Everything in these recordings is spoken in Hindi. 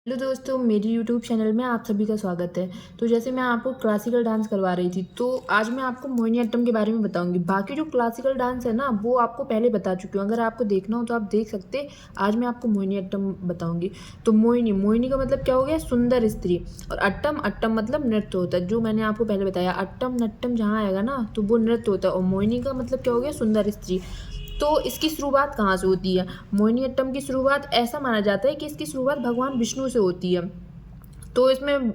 हेलो दोस्तों, मेरी यूट्यूब चैनल में आप सभी का स्वागत है। तो जैसे मैं आपको क्लासिकल डांस करवा रही थी, तो आज मैं आपको मोहिनीअट्टम के बारे में बताऊंगी। बाकी जो क्लासिकल डांस है ना, वो आपको पहले बता चुकी हूँ। अगर आपको देखना हो तो आप देख सकते हैं। आज मैं आपको मोहिनीअट्टम बताऊंगी। तो मोहिनी मोहिनी का मतलब क्या हो गया? सुंदर स्त्री। और अट्टम अट्टम मतलब नृत्य होता है, जो मैंने आपको पहले बताया। अट्टम नट्टम जहाँ आएगा ना, तो वो नृत्य होता है। और मोहिनी का मतलब क्या हो गया? सुंदर स्त्री। तो इसकी शुरुआत कहाँ से होती है? मोहिनीअट्टम की शुरुआत ऐसा माना जाता है कि इसकी शुरुआत भगवान विष्णु से होती है। तो इसमें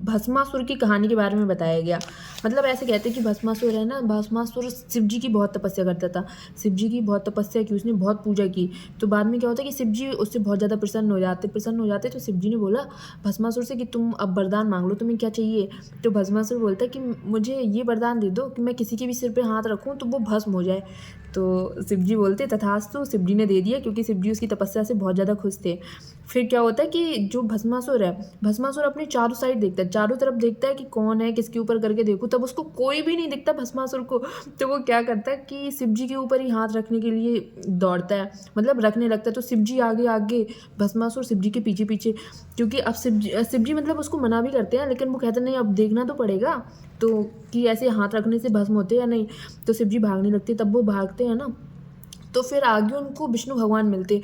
भस्मासुर की कहानी के बारे में बताया गया। मतलब ऐसे कहते हैं कि भस्मासुर है ना, भस्मासुर शिव जी की बहुत तपस्या करता था। शिव जी की बहुत तपस्या की, उसने बहुत पूजा की। तो बाद में क्या होता है कि शिव जी उससे बहुत ज़्यादा प्रसन्न हो जाते। तो शिव जी ने बोला भस्मासुर से कि तुम अब वरदान मांग लो, तुम्हें क्या चाहिए? तो भस्मासुर बोलता है कि मुझे ये वरदान दे दो कि मैं किसी के भी सिर पे हाथ रखूँ तो वो भस्म हो जाए। तो शिव जी बोलते तथास्तु। शिव जी ने दे दिया, क्योंकि शिव जी उसकी तपस्या से बहुत ज़्यादा खुश थे। फिर क्या होता है कि जो भस्मासुर है, भस्मासुर अपने चारों साइड देखता है, चारों तरफ देखता है कि कौन है, किसके ऊपर करके देखूं। तब उसको कोई भी नहीं दिखता भस्मासुर को। तो वो क्या करता है कि शिव जी के ऊपर ही हाथ रखने के लिए दौड़ता है, मतलब रखने लगता है। तो शिव जी आगे आगे, भस्मासुर शिव जी के पीछे पीछे। क्योंकि अब शिव जी मतलब उसको मना भी करते हैं, लेकिन वो कहते हैं नहीं, अब देखना तो पड़ेगा तो कि ऐसे हाथ रखने से भस्म होते या नहीं। तो शिव जी भागने लगते, तब वो भागते हैं ना। तो फिर आगे उनको विष्णु भगवान मिलते।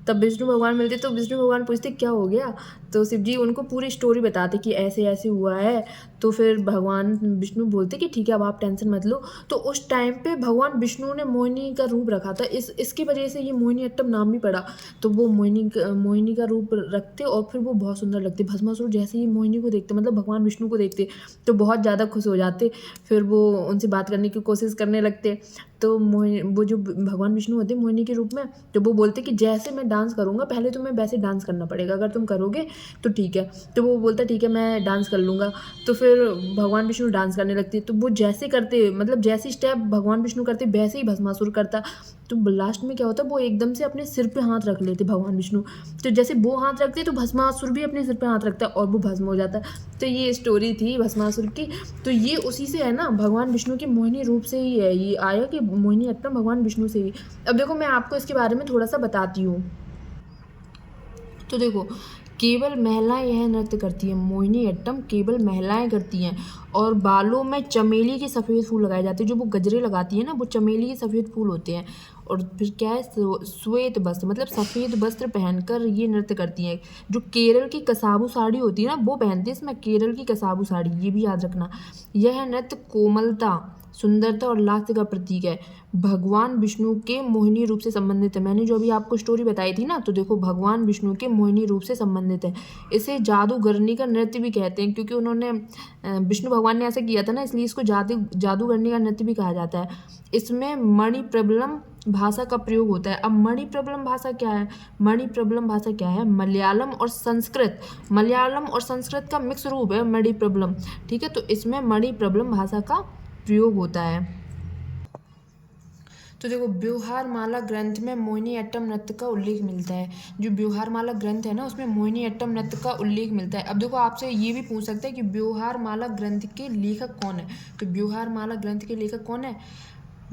तब विष्णु भगवान मिलते तो विष्णु भगवान पूछते क्या हो गया? तो शिव जी उनको पूरी स्टोरी बताते कि ऐसे ऐसे हुआ है। तो फिर भगवान विष्णु बोलते कि ठीक है, अब आप टेंशन मत लो। तो उस टाइम पे भगवान विष्णु ने मोहिनी का रूप रखा था, इसकी वजह से ये मोहिनीअट्टम नाम भी पड़ा। तो वो मोहिनी का रूप रखते और फिर वो बहुत सुंदर लगते। भस्मासुर जैसे ही मोहिनी को देखते, मतलब भगवान विष्णु को देखते, तो बहुत ज़्यादा खुश हो जाते। फिर वो उनसे बात करने की कोशिश करने लगते। तो वो जो भगवान विष्णु होते हैं मोहिनी के रूप में, तो वो बोलते कि जैसे मैं डांस करूँगा, पहले तुम्हें वैसे डांस करना पड़ेगा, अगर तुम करोगे तो ठीक है। तो वो बोलता ठीक है, मैं डांस कर लूँगा। तो फिर भगवान विष्णु डांस करने लगते। तो वो जैसे करते, मतलब जैसे स्टेप भगवान विष्णु करते, वैसे ही भस्मासुर करता। तो लास्ट में क्या होता, वो एकदम से अपने सिर पे हाथ रख लेते भगवान विष्णु। तो जैसे वो हाथ रखते, तो भस्मासुर भी अपने सिर पे हाथ रखता और वो भस्म हो जाता। तो ये स्टोरी थी भस्मासुर की। तो ये उसी से है ना, भगवान विष्णु के मोहिनी रूप से ही है, ये आया कि मोहिनीअट्टम भगवान विष्णु से ही। अब देखो, मैं आपको इसके बारे में थोड़ा सा बताती हूँ। तो देखो, केवल महिलाएं यह नृत्य करती हैं। मोहिनीअट्टम केवल महिलाएं करती हैं। और बालों में चमेली के सफ़ेद फूल लगाए जाते हैं। जो वो गजरे लगाती हैं ना, वो चमेली के सफ़ेद फूल होते हैं। और फिर क्या है, श्वेत वस्त्र, मतलब सफ़ेद वस्त्र पहनकर ये नृत्य करती हैं। जो केरल की कसाबू साड़ी होती है ना, वो पहनती है इसमें, केरल की कसाबू साड़ी, ये भी याद रखना। यह नृत्य कोमलता, सुंदरता और लास्य का प्रतीक है। भगवान विष्णु के मोहिनी रूप से संबंधित है। मैंने जो अभी आपको स्टोरी बताई थी ना, तो देखो भगवान विष्णु के मोहिनी रूप से संबंधित है। इसे जादूगरनी का नृत्य भी कहते हैं, क्योंकि उन्होंने विष्णु भगवान ने ऐसा किया था ना, इसलिए इसको जादूगरनी का नृत्य भी कहा जाता है। इसमें मणिप्रबलम भाषा का प्रयोग होता है। अब मणिप्रबलम भाषा क्या है? मणिप्रबलम भाषा क्या है? मलयालम और संस्कृत, मलयालम और संस्कृत का मिक्स रूप है मणिप्रबलम। ठीक है, तो इसमें मणिप्रबलम भाषा का प्रयोग होता है। तो देखो, ब्योहारमाला ग्रंथ में मोहिनीअट्टम नृत्य का उल्लेख मिलता है। जो ब्योहारमाला ग्रंथ है ना, उसमें मोहिनीअट्टम नृत्य का उल्लेख मिलता है। अब देखो, आपसे ये भी पूछ सकते हैं कि ब्योहारमाला ग्रंथ के लेखक कौन है? तो ब्योहारमाला ग्रंथ के लेखक कौन है?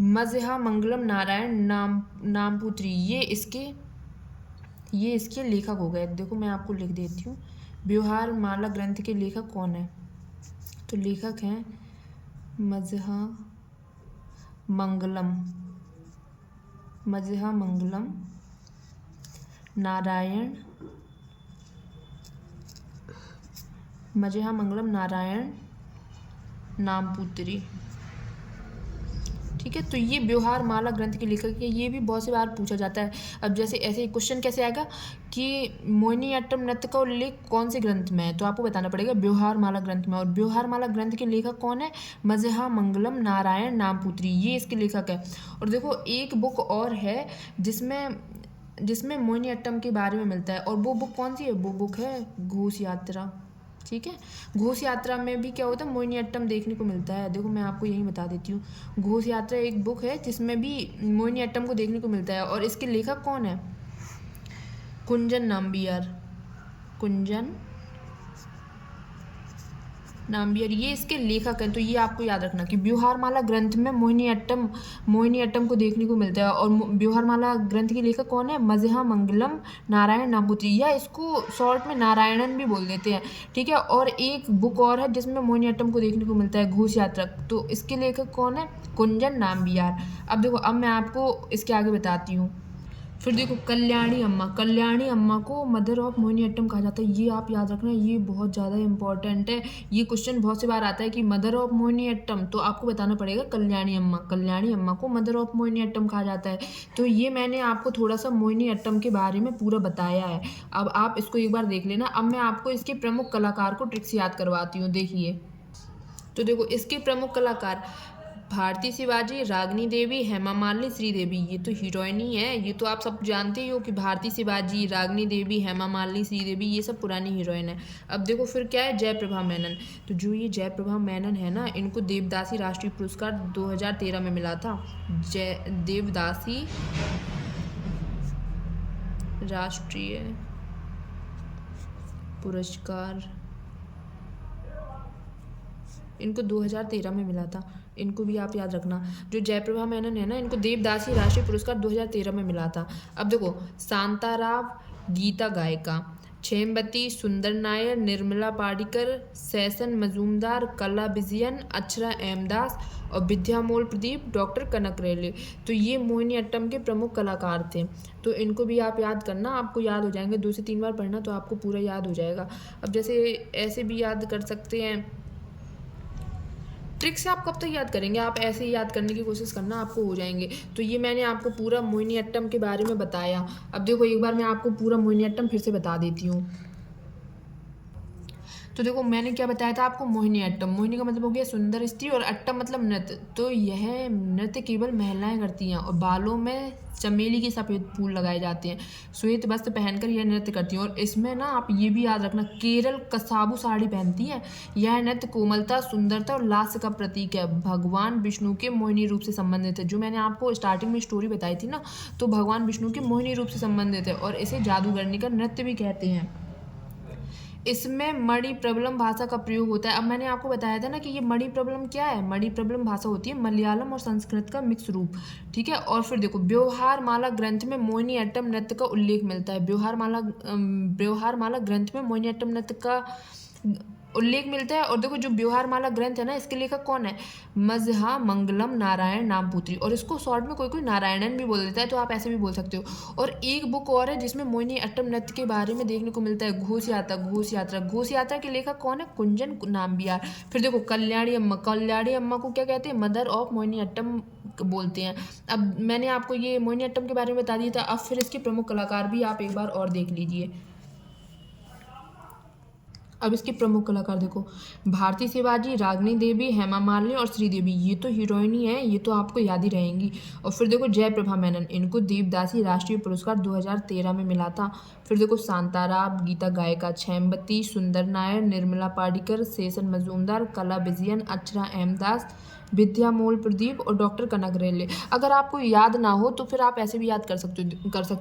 मजहामंगलम नारायण नामपुत्री। ये इसके लेखक हो गए। देखो, मैं आपको लिख देती हूँ, ब्योहारमाला ग्रंथ के लेखक कौन है। तो लेखक हैं मजहामंगलम नारायण नामपुत्री। ठीक है, तो ये ब्योहारमाला ग्रंथ के लेखक है। ये भी बहुत सी बार पूछा जाता है। अब जैसे ऐसे क्वेश्चन कैसे आएगा कि मोहिनीअट्टम नृत्य का उल्लेख कौन से ग्रंथ में है, तो आपको बताना पड़ेगा ब्योहारमाला ग्रंथ में। और ब्योहारमाला ग्रंथ के लेखक कौन है? मजहामंगलम नारायण नामपुत्री, ये इसके लेखक है। और देखो, एक बुक और है जिसमें मोहिनीअट्टम के बारे में मिलता है। और वो बुक कौन सी है? वो बुक है घोष यात्रा। ठीक है, घोष यात्रा में भी क्या होता है, मोहिनीअट्टम देखने को मिलता है। देखो, मैं आपको यही बता देती हूँ। घोष यात्रा एक बुक है जिसमें भी मोहिनीअट्टम को देखने को मिलता है। और इसके लेखक कौन है? कुंजन नाम्बियार। कुंजन नाम्बियर ये इसके लेखक हैं। तो ये आपको याद रखना कि व्यूहारमाला ग्रंथ में मोहिनीअट्टम को देखने को मिलता है। और व्यूहारमाला ग्रंथ के लेखक कौन है? मजहा मंगलम नारायण नाम्बूतिरी, या इसको शॉर्ट में नारायणन भी बोल देते हैं, ठीक है। और एक बुक और है जिसमें मोहिनीअट्टम को देखने को मिलता है, घोष यात्रा। तो इसके लेखक कौन है? कुंजन नाम्बियार। अब देखो, अब मैं आपको इसके आगे बताती हूँ। फिर देखो, कल्याणी अम्मा को मदर ऑफ मोहिनीअट्टम कहा जाता है। ये आप याद रखना, ये बहुत ज़्यादा इंपॉर्टेंट है। ये क्वेश्चन बहुत सी बार आता है कि मदर ऑफ मोहिनीअट्टम, तो आपको बताना पड़ेगा कल्याणी अम्मा को मदर ऑफ मोहिनीअट्टम कहा जाता है। तो ये मैंने आपको थोड़ा सा मोहिनीअट्टम के बारे में पूरा बताया है। अब आप इसको एक बार देख लेना। अब मैं आपको इसके प्रमुख कलाकार को ट्रिक से याद करवाती हूँ, देखिए। तो देखो, इसके प्रमुख कलाकार भारती शिवाजी, रागनी देवी, हेमा मालिनी, श्रीदेवी। ये तो हीरोइन ही है, ये तो आप सब जानते ही हो कि भारती शिवाजी, रागनी देवी, हेमा मालिनी, श्रीदेवी ये सब पुरानी हीरोइन है। अब देखो फिर क्या है, जयप्रभा मेनन। तो जो ये जयप्रभा मेनन है ना, इनको देवदासी राष्ट्रीय पुरस्कार 2013 में मिला था। देवदासी राष्ट्रीय पुरस्कार इनको 2013 में मिला था। इनको भी आप याद रखना। जो जयप्रभा मेनन है ना, इनको देवदासी राष्ट्रीय पुरस्कार 2013 में मिला था। अब देखो, शांताराव गीता गायिका, छेमवती, सुंदर नायर, निर्मला पाडिकर, सैसन मजूमदार, कला विजयन, अक्षरा एमदास और विद्यामोल प्रदीप, डॉक्टर कनक रेले। तो ये मोहिनीअट्टम के प्रमुख कलाकार थे। तो इनको भी आप याद करना, आपको याद हो जाएंगे। 2 से 3 बार पढ़ना तो आपको पूरा याद हो जाएगा। अब जैसे ऐसे भी याद कर सकते हैं। ट्रिक से आप कब तक याद करेंगे? आप ऐसे ही याद करने की कोशिश करना, आपको हो जाएंगे। तो ये मैंने आपको पूरा मोहिनीअट्टम के बारे में बताया। अब देखो, एक बार मैं आपको पूरा मोहिनीअट्टम फिर से बता देती हूँ। तो देखो, मैंने क्या बताया था आपको, मोहिनीअट्टम। मोहिनी का मतलब हो गया सुंदर स्त्री और अट्टम मतलब नृत्य। तो यह नृत्य केवल महिलाएं करती हैं और बालों में चमेली के सफ़ेद फूल लगाए जाते हैं। श्वेत वस्त्र पहनकर यह नृत्य करती हैं। और इसमें ना आप ये भी याद रखना, केरल कसाबू साड़ी पहनती है। यह नृत्य कोमलता, सुंदरता और लास्य का प्रतीक है। भगवान विष्णु के मोहिनी रूप से संबंधित है। जो मैंने आपको स्टार्टिंग में स्टोरी बताई थी ना, तो भगवान विष्णु के मोहिनी रूप से संबंधित है। और इसे जादूगरनी का नृत्य भी कहते हैं। इसमें मणि प्रबलम भाषा का प्रयोग होता है। अब मैंने आपको बताया था ना कि ये मणि प्रबलम क्या है। मणि प्रबलम भाषा होती है मलयालम और संस्कृत का मिक्स रूप, ठीक है। और फिर देखो, व्यवहारमाला ग्रंथ में मोहिनीअट्टम नृत्य का उल्लेख मिलता है। व्यवहारमाला ग्रंथ में मोहिनीअट्टम नृत्य का उल्लेख मिलता है। और देखो, जो व्यवहारमाला ग्रंथ है ना, इसके लेखक कौन है? मजहा मंगलम नारायण नामपुत्री। और इसको शॉर्ट में कोई नारायणन भी बोल देता है, तो आप ऐसे भी बोल सकते हो। और एक बुक और है जिसमें मोहिनीअट्टम नृत्य के बारे में देखने को मिलता है, घोष यात्रा के लेखक कौन है? कुंजन नाम्बियार। फिर देखो, कल्याणी अम्मा को क्या कहते हैं? मदर ऑफ मोहिनीअट्टम बोलते हैं। अब मैंने आपको ये मोहिनीअट्टम के बारे में बता दिया था। अब फिर इसके प्रमुख कलाकार भी आप एक बार और देख लीजिए। अब इसके प्रमुख कलाकार देखो, भारती शिवाजी, रागनी देवी, हेमा मालिनी और श्रीदेवी। ये तो हीरोइन ही है, ये तो आपको याद ही रहेंगी। और फिर देखो, जयप्रभा मेनन, इनको देवदासी राष्ट्रीय पुरस्कार 2013 में मिला था। फिर देखो, शांताराव गीता गायिका, छेमवती, सुंदर नायर, निर्मला पाडिकर, सैसन मजूमदार, कला विजयन, अक्षरा एमदास, विद्यामोल प्रदीप और डॉक्टर कनक रेले। अगर आपको याद ना हो तो फिर आप ऐसे भी याद कर सकते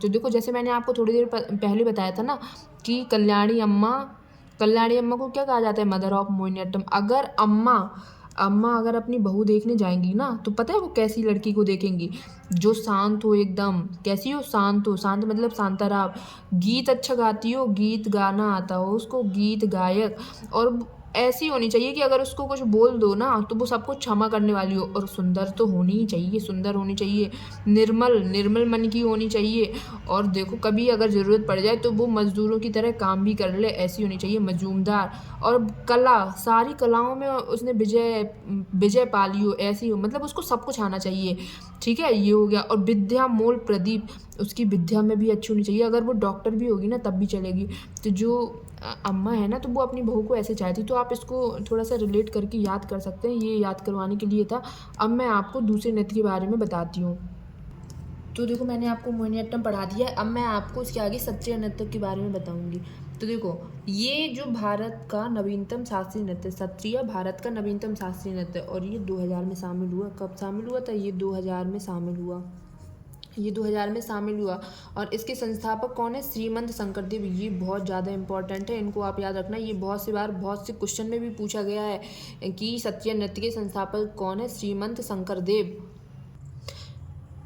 हो। देखो, जैसे मैंने आपको थोड़ी देर पहले बताया था ना कि कल्याणी अम्मा को क्या कहा जाता है? Mother of Mohiniyattam. अगर अम्मा अगर अपनी बहू देखने जाएंगी ना, तो पता है वो कैसी लड़की को देखेंगी? जो शांत हो एकदम। कैसी हो? शांत मतलब शांताराव। गीत अच्छा गाती हो, गीत गाना आता हो उसको, गीत गायक। और ऐसी होनी चाहिए कि अगर उसको कुछ बोल दो ना, तो वो सबको क्षमा करने वाली हो। और सुंदर तो होनी ही चाहिए, सुंदर होनी चाहिए। निर्मल मन की होनी चाहिए। और देखो, कभी अगर ज़रूरत पड़ जाए तो वो मज़दूरों की तरह काम भी कर ले, ऐसी होनी चाहिए। मजूमदार। और कला, सारी कलाओं में उसने विजय पा ली हो, ऐसी हो। मतलब उसको सब कुछ आना चाहिए, ठीक है। ये हो गया। और विद्यामोल प्रदीप, उसकी विद्या में भी अच्छी होनी चाहिए। अगर वो डॉक्टर भी होगी ना, तब भी चलेगी। तो जो अम्मा है ना, तो वो अपनी बहू को ऐसे चाहती। तो आप इसको थोड़ा सा रिलेट करके याद कर सकते हैं। ये याद करवाने के लिए था। अब मैं आपको दूसरे नृत्य के बारे में बताती हूँ। तो देखो, मैंने आपको मोहिनीअट्टम पढ़ा दिया है। अब मैं आपको उसके आगे शास्त्रीय नृत्य के बारे में बताऊंगी। तो देखो, ये जो भारत का नवीनतम शास्त्रीय नृत्य, सत्रिया भारत का नवीनतम शास्त्रीय नृत्य, और ये 2000 में शामिल हुआ। कब शामिल हुआ था? ये 2000 में शामिल हुआ। ये 2000 में शामिल हुआ। और इसके संस्थापक कौन है? श्रीमंत शंकरदेव। ये बहुत ज़्यादा इंपॉर्टेंट है, इनको आप याद रखना। ये बहुत सी बार बहुत से क्वेश्चन में भी पूछा गया है कि सत्रीय नृत्य के संस्थापक कौन है? श्रीमंत शंकरदेव।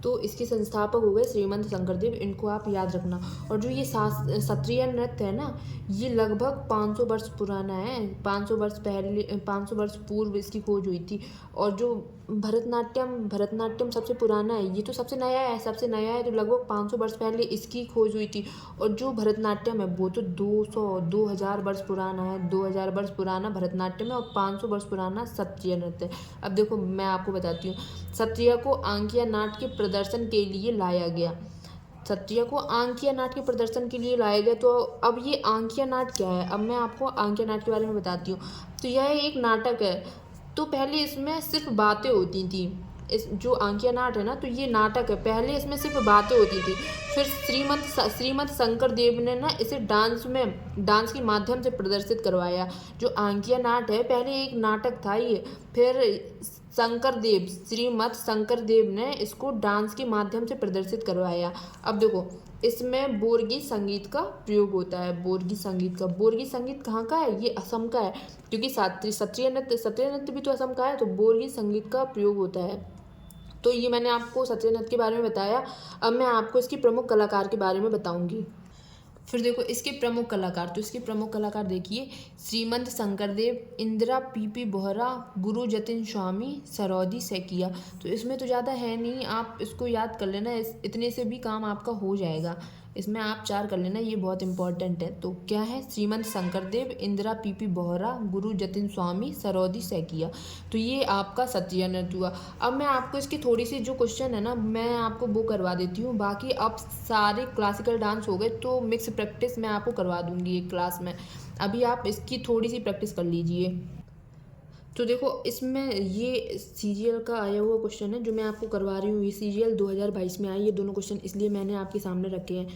तो इसके संस्थापक हो गए श्रीमंत शंकरदेव, इनको आप याद रखना। और जो ये सत्रीय नृत्य है ना, ये लगभग 500 वर्ष पुराना है। 500 वर्ष पहले, 500 वर्ष पूर्व इसकी खोज हुई थी। और जो भरतनाट्यम सबसे पुराना है, ये तो सबसे नया है, तो लगभग 500 वर्ष पहले इसकी खोज हुई थी। और जो भरतनाट्यम है वो तो 2000 वर्ष पुराना है। 2000 वर्ष पुराना भरतनाट्यम है और 500 वर्ष पुराना सत्रीय नृत्य है। अब देखो मैं आपको बताती हूँ। सत्रिया को आंकिया नाट्य के प्रदर्शन के लिए लाया गया। सत्रिया को आंकिया नाट्य के प्रदर्शन के लिए लाया गया। तो अब ये आंकिया नाट्य क्या है? अब मैं आपको आंकिया नाट्य के बारे में बताती हूँ। तो यह एक नाटक है। तो पहले इसमें सिर्फ बातें होती थी। इस जो आंकिया नाट है ना, तो ये नाटक है। पहले इसमें सिर्फ बातें होती थी। फिर श्रीमंत शंकरदेव ने ना इसे डांस के माध्यम से प्रदर्शित करवाया। जो आंकिया नाट है पहले एक नाटक था ये, फिर श्रीमंत शंकरदेव ने इसको डांस के माध्यम से प्रदर्शित करवाया। अब देखो इसमें बोरगीत संगीत का प्रयोग होता है। बोरगीत संगीत कहाँ का है? ये असम का है, क्योंकि सत्रीय नृत्य भी तो असम का है। तो बोरगीत संगीत का प्रयोग होता है। तो ये मैंने आपको सत्रीय नृत्य के बारे में बताया। अब मैं आपको इसके प्रमुख कलाकार के बारे में बताऊंगी। फिर देखो इसके प्रमुख कलाकार, तो इसके प्रमुख कलाकार देखिए, श्रीमंत शंकरदेव, इंदिरा पीपी बोहरा, गुरु जतिन स्वामी, सरोदी सैकिया। तो इसमें तो ज़्यादा है नहीं, आप इसको याद कर लेना, इतने से भी काम आपका हो जाएगा। इसमें आप 4 कर लेना, ये बहुत इंपॉर्टेंट है। तो क्या है? श्रीमंत शंकरदेव, इंदिरा पीपी बोहरा, गुरु जतिन स्वामी, सरोदी सैकिया। तो ये आपका सत्रीय नृत्य हुआ। अब मैं आपको इसकी थोड़ी सी जो क्वेश्चन है ना, मैं आपको वो करवा देती हूँ। बाकी अब सारे क्लासिकल डांस हो गए, तो मिक्स प्रैक्टिस मैं आपको करवा दूँगी एक क्लास में। अभी आप इसकी थोड़ी सी प्रैक्टिस कर लीजिए। तो देखो इसमें ये सीरियल का आया हुआ क्वेश्चन है जो मैं आपको करवा रही हूँ। ये सीरियल 2022 में आई, ये दोनों क्वेश्चन इसलिए मैंने आपके सामने रखे हैं।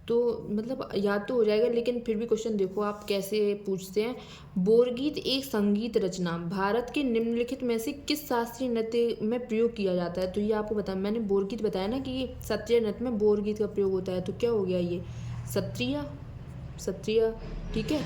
तो मतलब याद तो हो जाएगा, लेकिन फिर भी क्वेश्चन देखो आप कैसे पूछते हैं। बोरगीत एक संगीत रचना भारत के निम्नलिखित में से किस शास्त्रीय नृत्य में प्रयोग किया जाता है? तो ये आपको बताया, मैंने बोरगीत बताया ना कि सत्रीय नृत्य में बोरगीत का प्रयोग होता है। तो क्या हो गया ये? सत्रिया। ठीक है।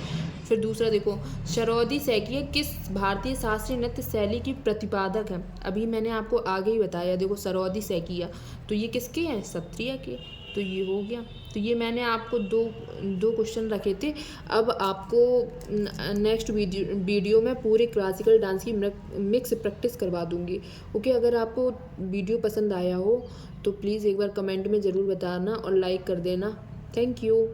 फिर दूसरा देखो, सरोदी सैकिया किस भारतीय शास्त्रीय नृत्य शैली की प्रतिपादक है? अभी मैंने आपको आगे ही बताया। देखो सरोदी सैकिया, तो ये किसके हैं? सत्रिया के। तो ये हो गया। तो ये मैंने आपको दो क्वेश्चन रखे थे। अब आपको नेक्स्ट वीडियो में पूरे क्लासिकल डांस की मिक्स प्रैक्टिस करवा दूंगी। ओके, अगर आपको वीडियो पसंद आया हो तो प्लीज़ एक बार कमेंट में ज़रूर बताना और लाइक कर देना। Thank you.